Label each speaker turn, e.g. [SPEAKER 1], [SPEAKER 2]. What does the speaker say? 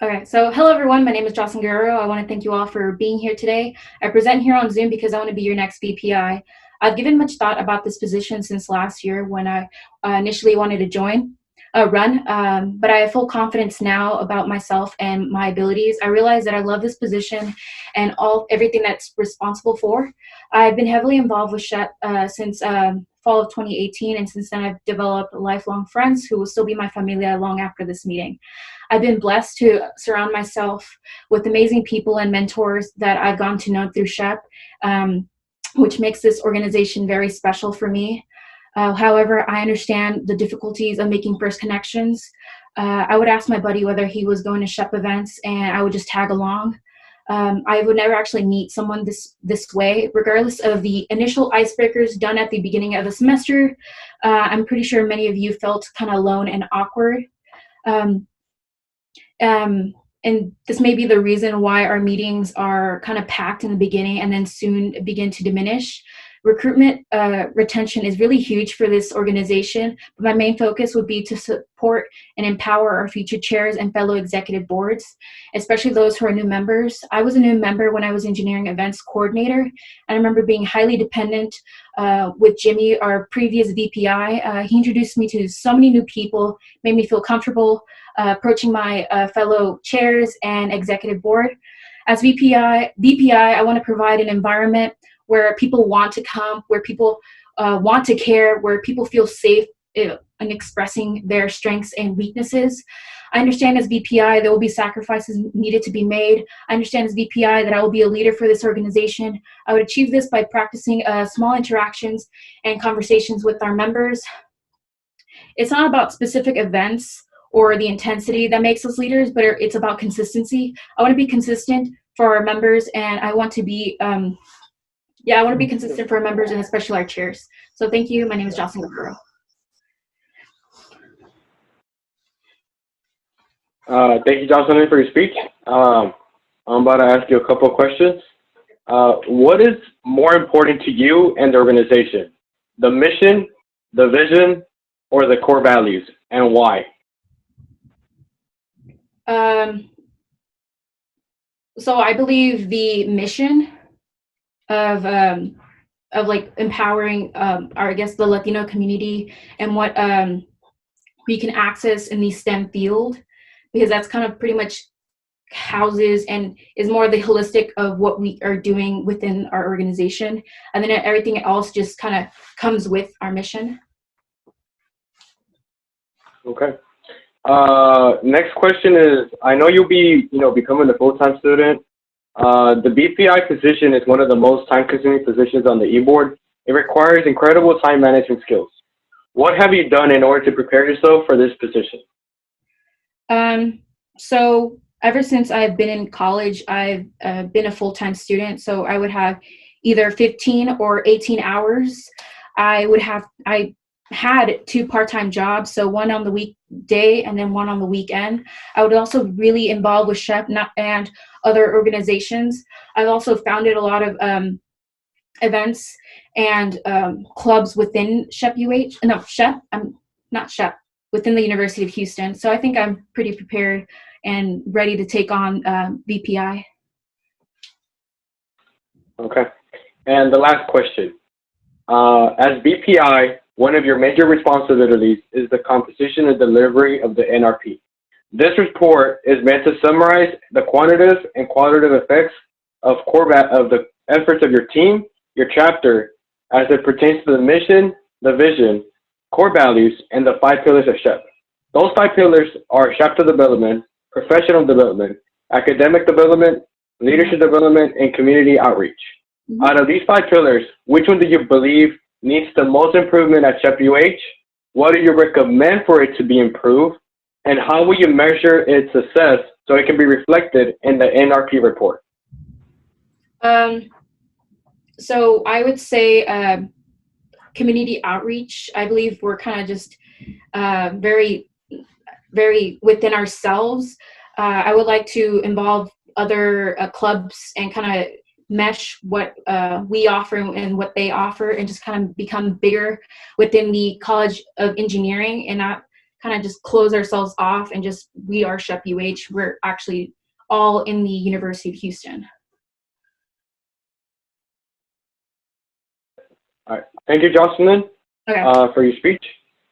[SPEAKER 1] Okay, so hello everyone. My name is Jocelyn Guerrero. I want to thank you all for being here today. I present here on Zoom because I want to be your next VPI. I've given much thought about this position since last year when I initially wanted to run, but I have full confidence now about myself and my abilities. I realize that I love this position and everything that's responsible for. I've been heavily involved with SHEP since fall of 2018, and since then I've developed lifelong friends who will still be my familia long after this meeting. I've been blessed to surround myself with amazing people and mentors that I've gone to know through SHEP, which makes this organization very special for me. However, I understand the difficulties of making first connections. I would ask my buddy whether he was going to SHEP events, and I would just tag along. I would never actually meet someone this way, regardless of the initial icebreakers done at the beginning of the semester. I'm pretty sure many of you felt kind of alone and awkward. Um, and this may be the reason why our meetings are kind of packed in the beginning and then soon begin to diminish. Recruitment retention is really huge for this organization, but my main focus would be to support and empower our future chairs and fellow executive boards, especially those who are new members. I was a new member when I was engineering events coordinator, and I remember being highly dependent with Jimmy, our previous VPI. He introduced me to so many new people, made me feel comfortable approaching my fellow chairs and executive board. As VPI, I want to provide an environment where people want to come, where people want to care, where people feel safe in expressing their strengths and weaknesses. I understand as VPI there will be sacrifices needed to be made. I understand as VPI that I will be a leader for this organization. I would achieve this by practicing small interactions and conversations with our members. It's not about specific events or the intensity that makes us leaders, but it's about consistency. I want to be consistent for our members, and I want to be I want to be consistent for our members and especially our chairs. So thank you. My name is Jocelyn Guerrero.
[SPEAKER 2] Thank you, Jocelyn, for your speech. I'm about to ask you a couple of questions. What is more important to you and the organization? The mission, the vision, or the core values, and why?
[SPEAKER 1] So I believe the mission of like empowering the Latino community and what we can access in the STEM field, because that's kind of pretty much houses and is more the holistic of what we are doing within our organization, and then everything else just kind of comes with our mission.
[SPEAKER 2] Okay. Next question is, I know you'll be, becoming a full-time student. The BPI position is one of the most time-consuming positions on the e-board. It requires incredible time management skills. What have you done in order to prepare yourself for this position?
[SPEAKER 1] So ever since I've been in college, I've been a full-time student. So I would have either 15 or 18 hours. I had 2 part-time jobs, so one on the weekday and then one on the weekend. I would also really involved with SHEP and other organizations. I've also founded a lot of events and clubs within within the University of Houston. So I think I'm pretty prepared and ready to take on VPI.
[SPEAKER 2] Okay. And the last question. As BPI, one of your major responsibilities is the composition and delivery of the NRP. This report is meant to summarize the quantitative and qualitative effects of the efforts of your team, your chapter, as it pertains to the mission, the vision, core values, and the 5 pillars of SHEP. Those 5 pillars are chapter development, professional development, academic development, leadership development, and community outreach. Mm-hmm. Out of these 5 pillars, which one do you believe needs the most improvement at SHEP UH? What do you recommend for it to be improved? And how will you measure its success so it can be reflected in the NRP report?
[SPEAKER 1] So I would say community outreach. I believe we're kind of just very, very within ourselves. I would like to involve other clubs and kind of mesh what we offer and what they offer, and just kind of become bigger within the College of Engineering and not kind of just close ourselves off and just we are SHEP UH. We're actually all in the University of Houston.
[SPEAKER 2] All right. Thank you, Jocelyn,
[SPEAKER 1] Okay.
[SPEAKER 2] for your speech.